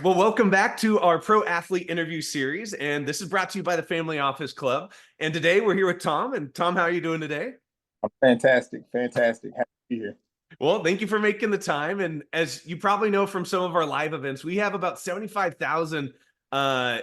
Well, welcome back to our pro athlete interview series. And this is brought to you by the Family Office Club. And today we're here with Tom. And Tom, how are you doing today? I'm fantastic, fantastic. Happy to be here. Well, thank you for making the time. And as you probably know from some of our live events, we have about 75,000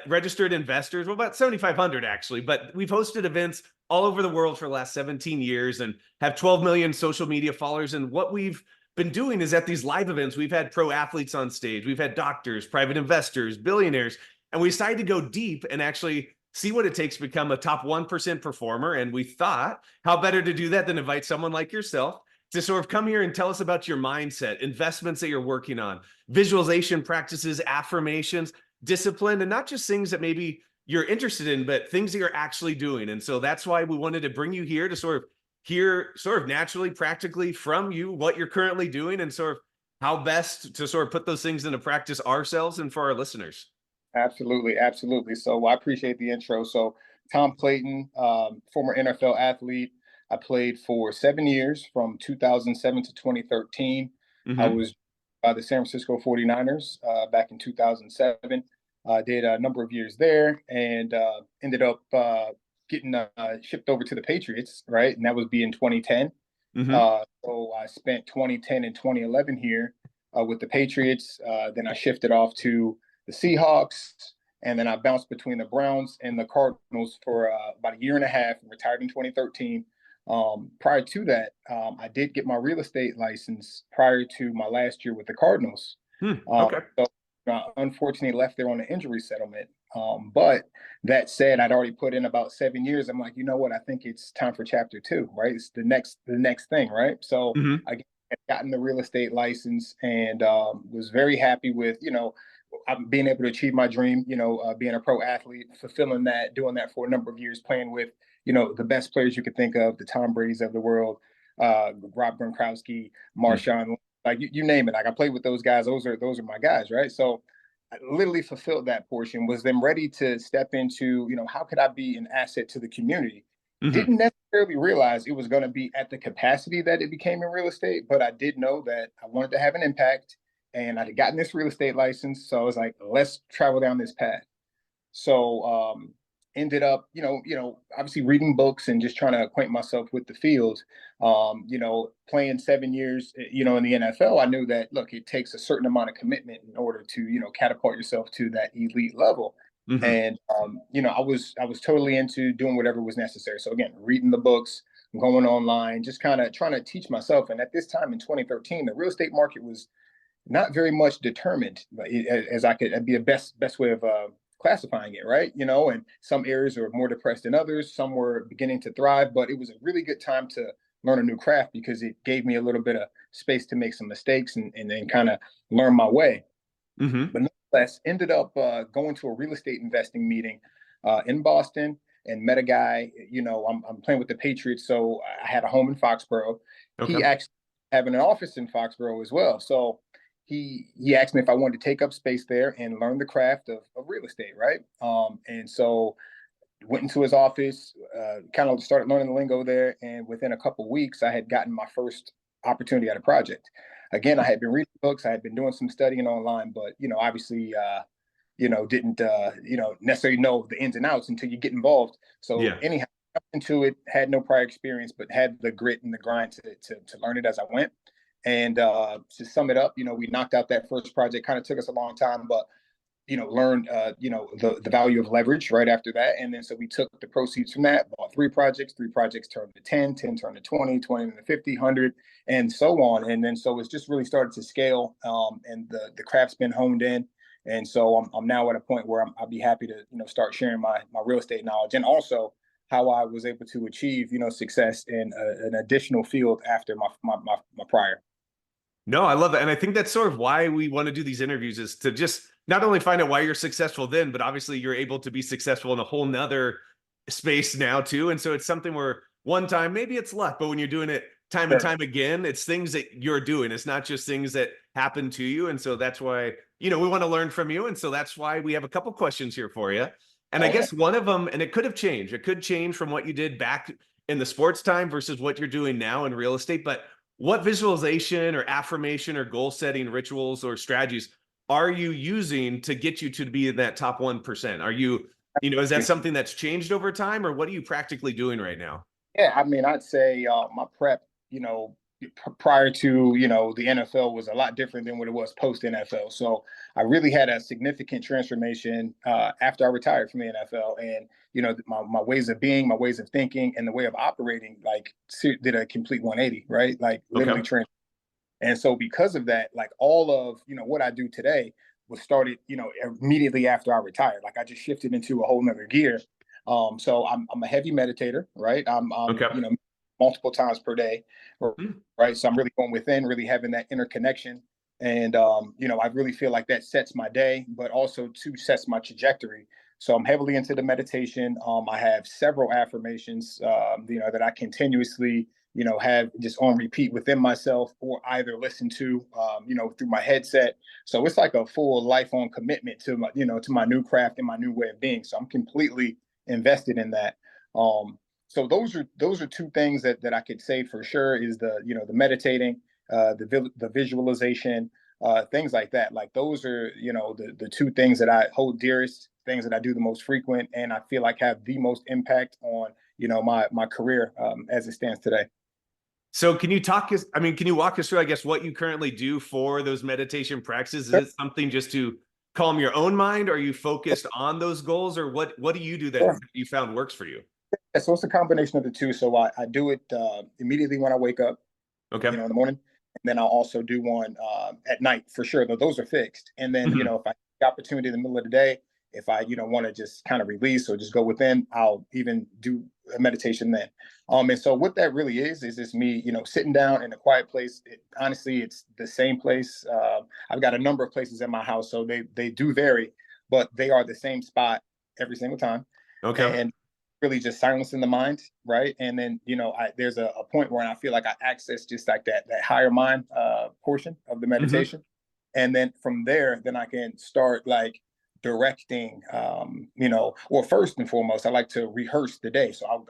registered investors. Well, about 7,500 actually, but we've hosted events all over the world for the last 17 years and have 12 million social media followers. And what we've been doing is at these live events, we've had pro athletes on stage, we've had doctors, private investors, billionaires, and we decided to go deep and actually see what it takes to become a top 1% performer. And we thought, how better to do that than invite someone like yourself to sort of come here and tell us about your mindset, investments that you're working on, visualization practices, affirmations, discipline, and not just things that maybe you're interested in, but things that you're actually doing. And so that's why we wanted to bring you here to sort of hear sort of naturally, practically from you what you're currently doing and sort of how best to sort of put those things into practice ourselves and for our listeners. Absolutely, absolutely. So I appreciate the intro. So Tom Clayton, former NFL athlete. I played for 7 years from 2007 to 2013. I Mm-hmm. was the San Francisco 49ers back in 2007. Did a number of years there and ended up getting shipped over to the Patriots, right? And that was in 2010. Mm-hmm. So I spent 2010 and 2011 here with the Patriots. Then I shifted off to the Seahawks, and then I bounced between the Browns and the Cardinals for about a year and a half and retired in 2013. Prior to that, I did get my real estate license prior to my last year with the Cardinals. Hmm. Okay. So unfortunately left there on an injury settlement. But that said, I'd already put in about 7 years. I'm like, you know what? I think it's time for chapter two, right? It's the next thing, right? So Mm-hmm. I had gotten the real estate license and was very happy with, being able to achieve my dream, being a pro athlete, fulfilling that, doing that for a number of years, playing with, the best players you could think of, the Tom Brady's of the world, Rob Gronkowski, Marshawn, like you name it. Like I played with those guys. Those are my guys, right? So I literally fulfilled that portion, was then ready to step into, how could I be an asset to the community? Mm-hmm. Didn't necessarily realize it was going to be at the capacity that it became in real estate, but I did know that I wanted to have an impact and I had gotten this real estate license. So I was like, let's travel down this path. So ended up, obviously reading books and just trying to acquaint myself with the field. Playing 7 years, in the NFL, I knew that look, it takes a certain amount of commitment in order to, catapult yourself to that elite level. Mm-hmm. And I was totally into doing whatever was necessary. So again, reading the books, going online, just kind of trying to teach myself. And at this time in 2013, the real estate market was not very much determined as I could be a best way of classifying it, right? And some areas are more depressed than others. Some were beginning to thrive, but it was a really good time to learn a new craft because it gave me a little bit of space to make some mistakes and then kind of learn my way. Mm-hmm. But nonetheless, ended up going to a real estate investing meeting in Boston and met a guy. I'm playing with the Patriots, so I had a home in Foxborough. Okay. He actually having an office in Foxborough as well. So he asked me if I wanted to take up space there and learn the craft of real estate, right? And so went into his office, kind of started learning the lingo there, and within a couple of weeks, I had gotten my first opportunity at a project. Again, I had been reading books, I had been doing some studying online, but obviously, didn't necessarily know the ins and outs until you get involved. So Yeah. anyhow, into it, had no prior experience, but had the grit and the grind to learn it as I went. And to sum it up, we knocked out that first project. Kind of took us a long time, but learned the value of leverage right after that. And then so we took the proceeds from that, bought three projects turned to 10, 10 turned to 20, 20 to 50, 100, and so on. And then so it's just really started to scale, and the craft's been honed in. And so I'm now at a point where I'll be happy to start sharing my real estate knowledge and also how I was able to achieve success in an additional field after my prior. No, I love that. And I think that's sort of why we want to do these interviews is to just not only find out why you're successful then, but obviously you're able to be successful in a whole nother space now too. And so it's something where one time, maybe it's luck, but when you're doing it time and Sure. time again, it's things that you're doing. It's not just things that happen to you. And so that's why, we want to learn from you. And so that's why we have a couple questions here for you. And I All right. guess one of them, and it could have changed. It could change from what you did back in the sports time versus what you're doing now in real estate. But what visualization or affirmation or goal setting rituals or strategies are you using to get you to be in that top 1%? Are you, is that something that's changed over time, or what are you practically doing right now? Yeah, I mean, I'd say my prep, prior to, the NFL was a lot different than what it was post NFL. So I really had a significant transformation after I retired from the NFL. And, my ways of being, my ways of thinking, and the way of operating, like, did a complete 180, right? Like, literally Okay. trans. And so because of that, like, all of, what I do today was started, immediately after I retired. Like, I just shifted into a whole nother gear. So I'm a heavy meditator, right? Okay. Multiple times per day, Mm. right? So I'm really going within, really having that inner connection. And, I really feel like that sets my day, but also too sets my trajectory. So I'm heavily into the meditation. I have several affirmations, that I continuously, have just on repeat within myself, or either listen to, through my headset. So it's like a full lifelong commitment to my, to my new craft and my new way of being. So I'm completely invested in that. So those are two things that I could say for sure is the meditating, the visualization, things like that. Like, those are, the two things that I hold dearest, things that I do the most frequent, and I feel like have the most impact on, my career, as it stands today. So can you talk us, I mean, can you walk us through, I guess, what you currently do for those meditation practices? Is Sure. it something just to calm your own mind? Are you focused on those goals, or what do you do that Sure. you found works for you? Yeah, so it's a combination of the two. So I do it immediately when I wake up, Okay. in the morning. And then I'll also do one at night for sure, though those are fixed. And then, Mhm. if I have the opportunity in the middle of the day, if I, want to just kind of release or just go within, I'll even do a meditation then. And so what that really is just me, sitting down in a quiet place. Honestly, it's the same place. I've got a number of places in my house, so they do vary, but they are the same spot every single time. Okay. And really just silencing the mind, right? And then, there's a point where I feel like I access just like that higher mind portion of the Hmm. meditation. And then from there, then I can start like directing, or first and foremost, I like to rehearse the day. So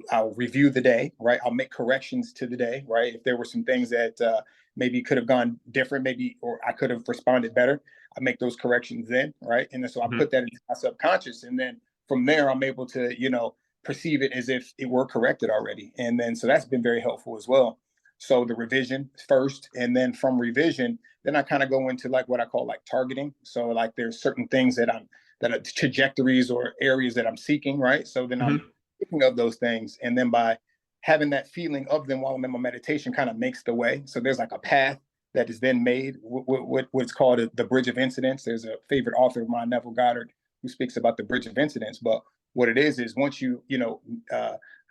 I'll review the day, right? I'll make corrections to the day, right? If there were some things that maybe could have gone different, maybe, or I could have responded better, I make those corrections then, right? And then so I Hmm. put that into my subconscious, and then from there I'm able to, perceive it as if it were corrected already. And then so that's been very helpful as well. So the revision first, and then from revision, then I kind of go into like what I call like targeting. So like there's certain things that are trajectories or areas that I'm seeking, right? So then I'm Hmm. thinking of those things, and then by having that feeling of them while I'm in my meditation kind of makes the way. So there's like a path that is then made, what's called the bridge of incidents. There's a favorite author of mine, Neville Goddard, who speaks about the bridge of incidents. But what it is once you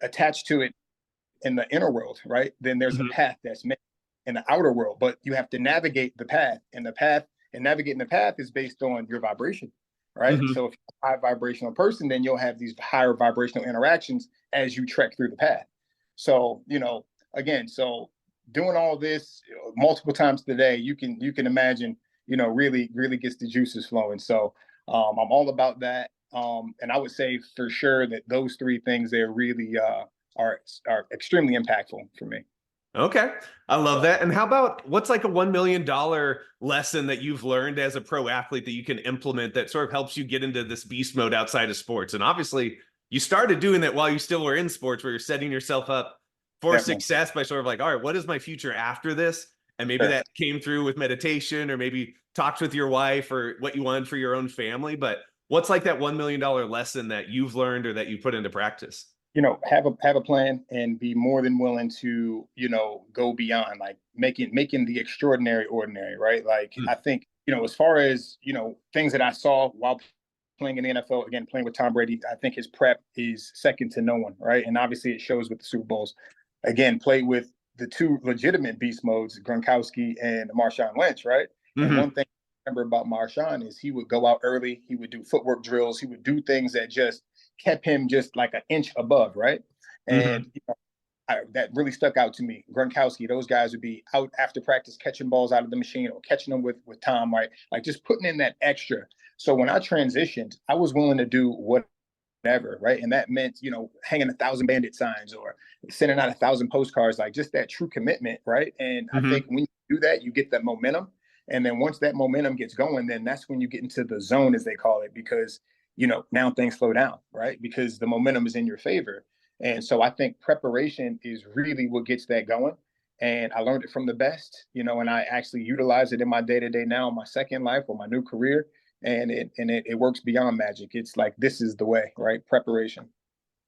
attach to it in the inner world, right? Then there's a Hmm. path that's made in the outer world, but you have to navigate the path, and navigating the path is based on your vibration, right? Hmm. So if you're a high vibrational person, then you'll have these higher vibrational interactions as you trek through the path. So, again, so doing all this, multiple times today, you can imagine, really, really gets the juices flowing. So I'm all about that. And I would say for sure that those three things there really are extremely impactful for me. Okay. I love that. And how about what's like a $1 million lesson that you've learned as a pro athlete that you can implement that sort of helps you get into this beast mode outside of sports? And obviously, you started doing that while you still were in sports, where you're setting yourself up for Yeah, man. success by sort of like, all right, what is my future after this? And maybe Sure. that came through with meditation, or maybe talked with your wife, or what you wanted for your own family. But what's like that $1 million lesson that you've learned or that you put into practice? Have a plan and be more than willing to, go beyond, like making the extraordinary ordinary, right? Like, Mm. I think, as far as, things that I saw while playing in the NFL, again, playing with Tom Brady, I think his prep is second to no one, right? And obviously it shows with the Super Bowls. Again, played with the two legitimate beast modes, Gronkowski and Marshawn Lynch, right? And one Hmm. thing I remember about Marshawn is he would go out early, he would do footwork drills, he would do things that just kept him just like an inch above, right? And Hmm. that really stuck out to me. Gronkowski, those guys would be out after practice catching balls out of the machine, or catching them with Tom, right? Like, just putting in that extra. So when I transitioned, I was willing to do whatever, right? And that meant, hanging 1,000 bandit signs, or sending out 1,000 postcards, like just that true commitment, right? And I think Hmm. when you do that, you get that momentum. And then once that momentum gets going, then that's when you get into the zone, as they call it, because, now things slow down, right? Because the momentum is in your favor. And so I think preparation is really what gets that going. And I learned it from the best, and I actually utilize it in my day to day now, in my second life or my new career. And it works beyond magic. It's like, this is the way, right? Preparation.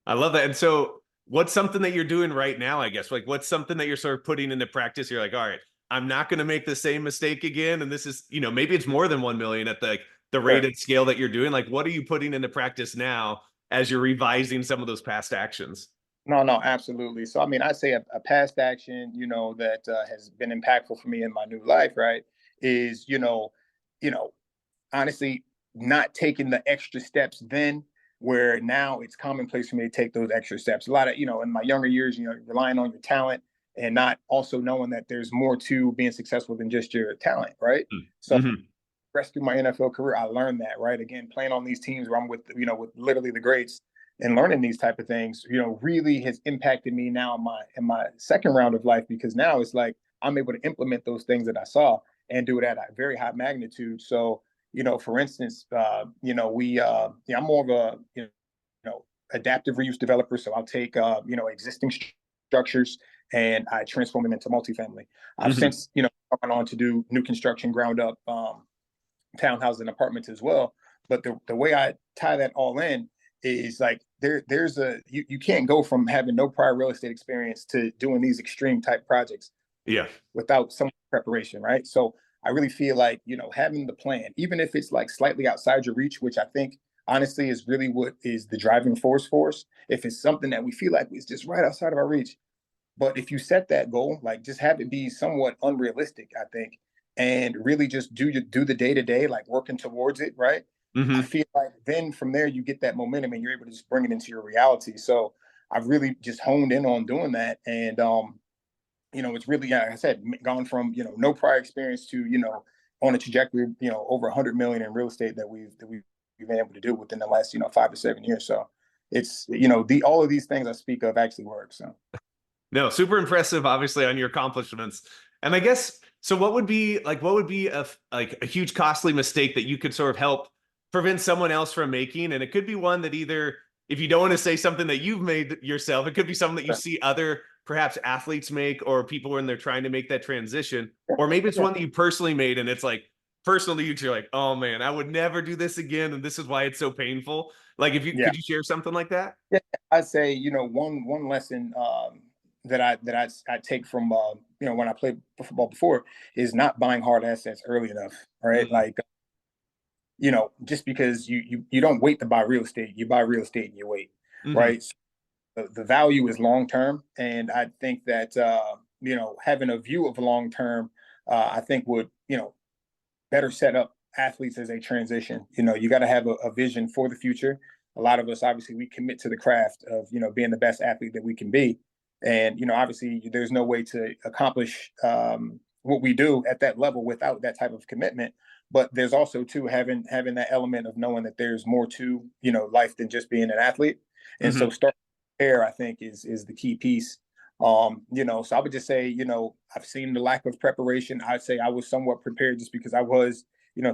I love that. And so what's something that you're doing right now, I guess? Like what's something that you're sort of putting into practice? You're like, all right, I'm not going to make the same mistake again. And this is, maybe it's more than 1 million at the rate Sure. and scale that you're doing. Like, what are you putting into practice now as you're revising some of those past actions? No, no, absolutely. So, I mean, I'd say a past action, that has been impactful for me in my new life, right, is, you know, honestly, not taking the extra steps then, where now it's commonplace for me to take those extra steps. A lot of, in my younger years, relying on your talent and not also knowing that there's more to being successful than just your talent, right? So, Mm-hmm. rest through my NFL career, I learned that, right? Again, playing on these teams where I'm with, with literally the greats and learning these type of things, really has impacted me now in my second round of life, because now it's like I'm able to implement those things that I saw and do it at a very high magnitude. So, for instance, I'm more of a, adaptive reuse developer. So I'll take, existing structures and I transform them into multifamily. I've Mm-hmm. since, gone on to do new construction, ground up, townhouses and apartments as well. But the way I tie that all in is like you can't go from having no prior real estate experience to doing these extreme type projects Yeah. without some preparation, right? So I really feel like, having the plan, even if it's like slightly outside your reach, which I think honestly is really what is the driving force for us. If it's something that we feel like is just right outside of our reach, but if you set that goal, like just have it be somewhat unrealistic, I think, and really just do the day to day, like working towards it, right? I Mm-hmm. feel like then from there you get that momentum and you're able to just bring it into your reality. So I've really just honed in on doing that, and it's really, like I said, gone from no prior experience to on a trajectory, over 100 million in real estate that we've been able to do within the last 5 to 7 years. So it's the all of these things I speak of actually work. So. No, super impressive, obviously, on your accomplishments. And I guess so. What would be a huge costly mistake that you could sort of help prevent someone else from making? And it could be one that either, if you don't want to say something that you've made yourself, it could be something that you see other perhaps athletes make or people when they're trying to make that transition, Yeah, or maybe it's yeah, one that you personally made and it's like personal to you. You're like, oh man, I would never do this again, and this is why it's so painful. Like, if you yeah. could you share something like that? Yeah, I'd say one lesson that I take from when I played football before is not buying hard assets early enough, right? Mm-hmm. Like just because you don't wait to buy real estate, you buy real estate and you wait, Mm-hmm. right? So the value is long term, and I think that having a view of long term, I think would better set up athletes as they transition. You got to have a vision for the future. A lot of us, obviously, we commit to the craft of, being the best athlete that we can be. And, obviously, there's no way to accomplish what we do at that level without that type of commitment. But there's also, too, having that element of knowing that there's more to, life than just being an athlete. And so Mm-hmm. start there, I think, is the key piece. So I would just say, I've seen the lack of preparation. I'd say I was somewhat prepared just because I was,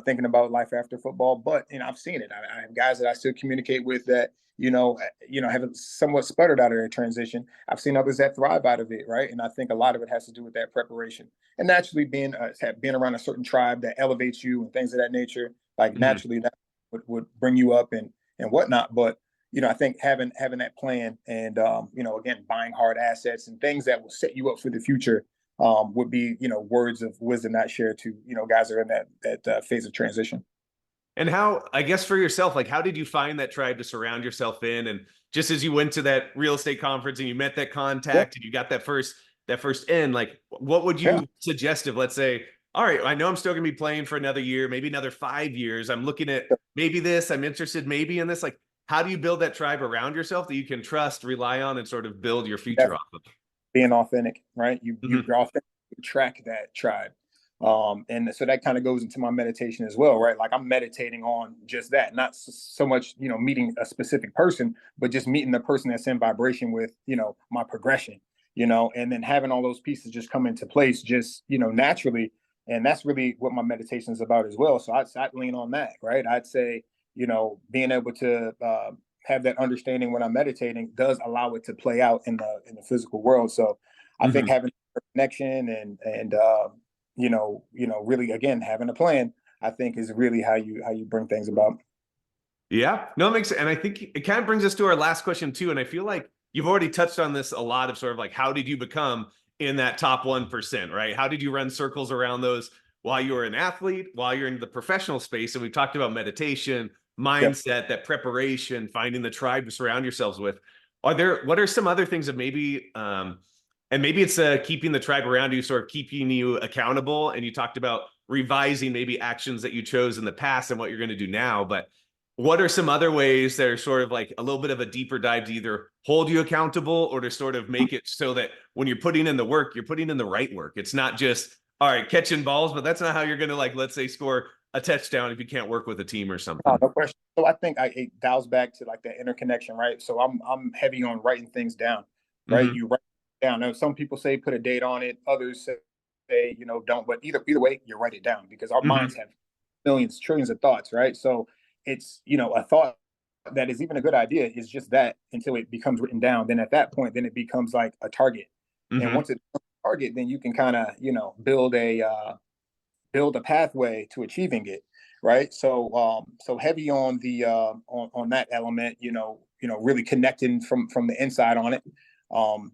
thinking about life after football. But I've seen it. I have guys that I still communicate with that, have somewhat sputtered out of their transition. I've seen others that thrive out of it, right? And I think a lot of it has to do with that preparation and naturally being around a certain tribe that elevates you and things of that nature. Like Mm-hmm. naturally that would bring you up and whatnot. But I think having that plan and again, buying hard assets and things that will set you up for the future would be words of wisdom not shared to guys that are in that phase of transition. And how, I guess for yourself, like how did you find that tribe to surround yourself in? And just as you went to that real estate conference and you met that Yeah, contact and you got that first in, like what would yeah. you suggest if, let's say, all right, I know I'm still gonna be playing for another year, maybe another 5 years. I'm looking at maybe this, I'm interested maybe in this. Like, how do you build that tribe around yourself that you can trust, rely on, and sort of build your future That's off of? being authentic, right? Mm-hmm. You're authentic. You track that tribe. And so that kind of goes into my meditation as well, right? Like I'm meditating on just that, not so much, meeting a specific person, but just meeting the person that's in vibration with, my progression, and then having all those pieces just come into place just, naturally, And that's really what my meditation is about as well. So I'd lean on that, right? I'd say, being able to have that understanding when I'm meditating does allow it to play out in the physical world. So I think Mhm. having a connection and really again having a plan, I think is really how you bring things about. Yeah, no, it makes sense. And I think it kind of brings us to our last question too. And I feel like you've already touched on this a lot of sort of like, how did you become in that top 1%, right? How did you run circles around those while you were an athlete, while you're in the professional space? And we've talked about meditation, Yep. mindset, that preparation, finding the tribe to surround yourselves with. What are some other things that maybe, and maybe it's keeping the tribe around you, sort of keeping you accountable. And you talked about revising maybe actions that you chose in the past and what you're going to do now. But what are some other ways that are sort of like a little bit of a deeper dive to either hold you accountable or to sort of make it so that when you're putting in the work, you're putting in the right work? It's not just, all right, catching balls, but that's not how you're going to, like, let's say, score a touchdown if you can't work with a team or No, something. no question. So I think it dials back to like that interconnection, right? So I'm heavy on writing things down, right? Mm-hmm. You write it down. Now, some people say put a date on it. Others say don't. But either way, you write it down because our Mm-hmm. minds have millions, trillions of thoughts, right? So it's a thought that is even a good idea is just that until it becomes written down. Then at that point, then it becomes like a target. And Mm-hmm. once it's a target, then you can kind of build a pathway to achieving it, right? So heavy on the on that element, really connecting from the inside on it. um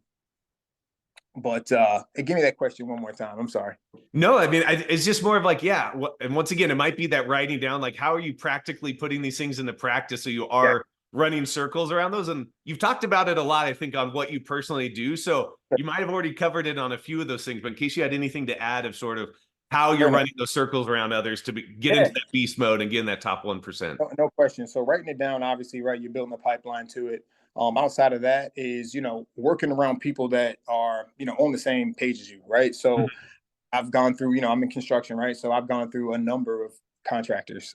but give me that question one more time. I'm sorry. No, I mean, it's just more of like, yeah. And once again, it might be that writing down, like, how are you practically putting these things into practice so you Yeah. are running circles around those? And you've talked about it a lot, I think, on what you personally do. So you might have already covered it on a few of those things, but in case you had anything to add of sort of how No, you're no. running those circles around others to get Yeah. into that beast mode and get in that top 1%. No question. So writing it down, obviously, right? You're building a pipeline to it. Outside of that is, working around people that are, on the same page as you, right? So I've gone through, I'm in construction, right? So I've gone through a number of contractors,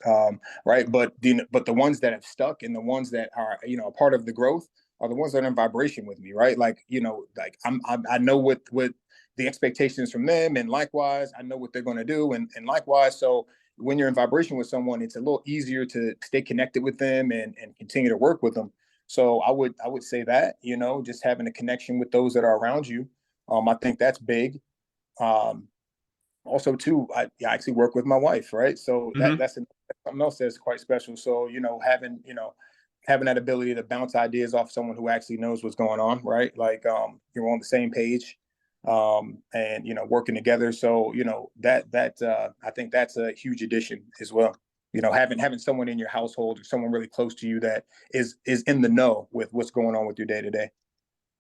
right? But the ones that have stuck and the ones that are, a part of the growth are the ones that are in vibration with me, right? Like, like I know what the expectations from them, and likewise, I know what they're going to do, and likewise. So when you're in vibration with someone, it's a little easier to stay connected with them and continue to work with them. So I would say that, just having a connection with those that are around you. I think that's big. Um, Also too, I actually work with my wife, right? So Mm-hmm. that's something else that's quite special. So having that ability to bounce ideas off someone who actually knows what's going on, right? Like you're on the same page, and working together. So that I think that's a huge addition as well. Having someone in your household or someone really close to you that is in the know with what's going on with your day to day.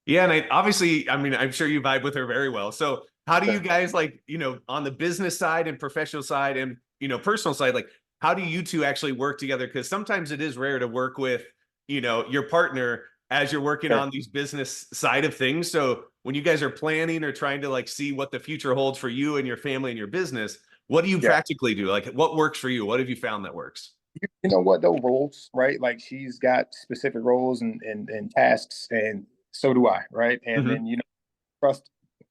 Yeah, and obviously, I mean, I'm sure you vibe with her very well. So, how do you Sure. guys, like, on the business side and professional side and personal side, like, how do you two actually work together? Because sometimes it is rare to work with your partner as you're working Sure. on these business side of things. So, when you guys are planning or trying to like see what the future holds for you and your family and your business, what do you Yeah. practically do? Like, what works for you? What have you found that works? You know what though, roles, right? Like she's got specific roles and tasks, and so do I, right? And Mm-hmm. then trust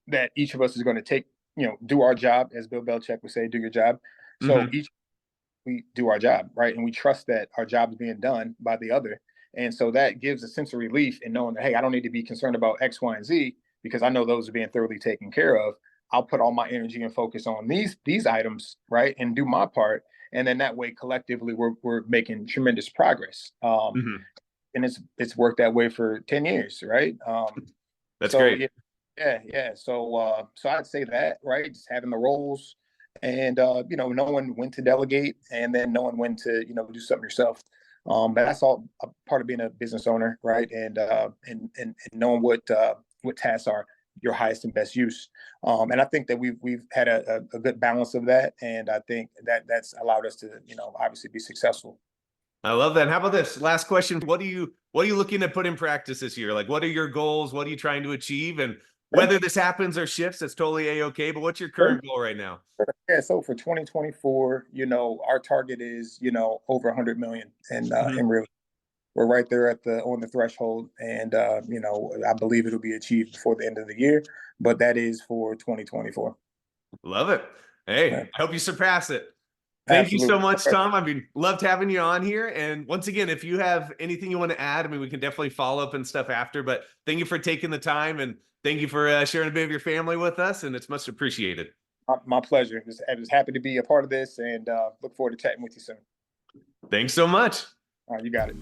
that each of us is going to take, do our job, as Bill Belichick would say, do your job. So Mm-hmm. each we do our job, right? And we trust that our job is being done by the other. And so that gives a sense of relief in knowing that, hey, I don't need to be concerned about X, Y, and Z because I know those are being thoroughly taken care of. I'll put all my energy and focus on these items, right? And do my part. And then that way collectively we're making tremendous progress. Mm-hmm. And it's worked that way for 10 years, right? That's So great. yeah, yeah. So I'd say that, right? Just having the roles and knowing when to delegate and then knowing when to, do something yourself. That's all a part of being a business owner, right? And knowing what tasks are your highest and best use. And I think that we've had a good balance of that, and I think that that's allowed us to, obviously be successful. I love that. How about this last question? What are you looking to put in practice this year? Like, what are your goals? What are you trying to achieve? And whether this happens or shifts, that's totally a-okay. But what's your Sure. current goal right now? Yeah, so for 2024, our target is, over 100 million, and Mhm. really we're right there at the on the threshold, and I believe it'll be achieved before the end of the year, but that is for 2024. Love it. Hey, Yeah. I hope you surpass it. Thank you so Absolutely. much, Tom. I mean, loved having you on here. And once again, if you have anything you want to add, I mean, we can definitely follow up and stuff after. But thank you for taking the time, and thank you for sharing a bit of your family with us. And it's much appreciated. My pleasure. I was happy to be a part of this, and look forward to chatting with you soon. Thanks so much. All right, you got it.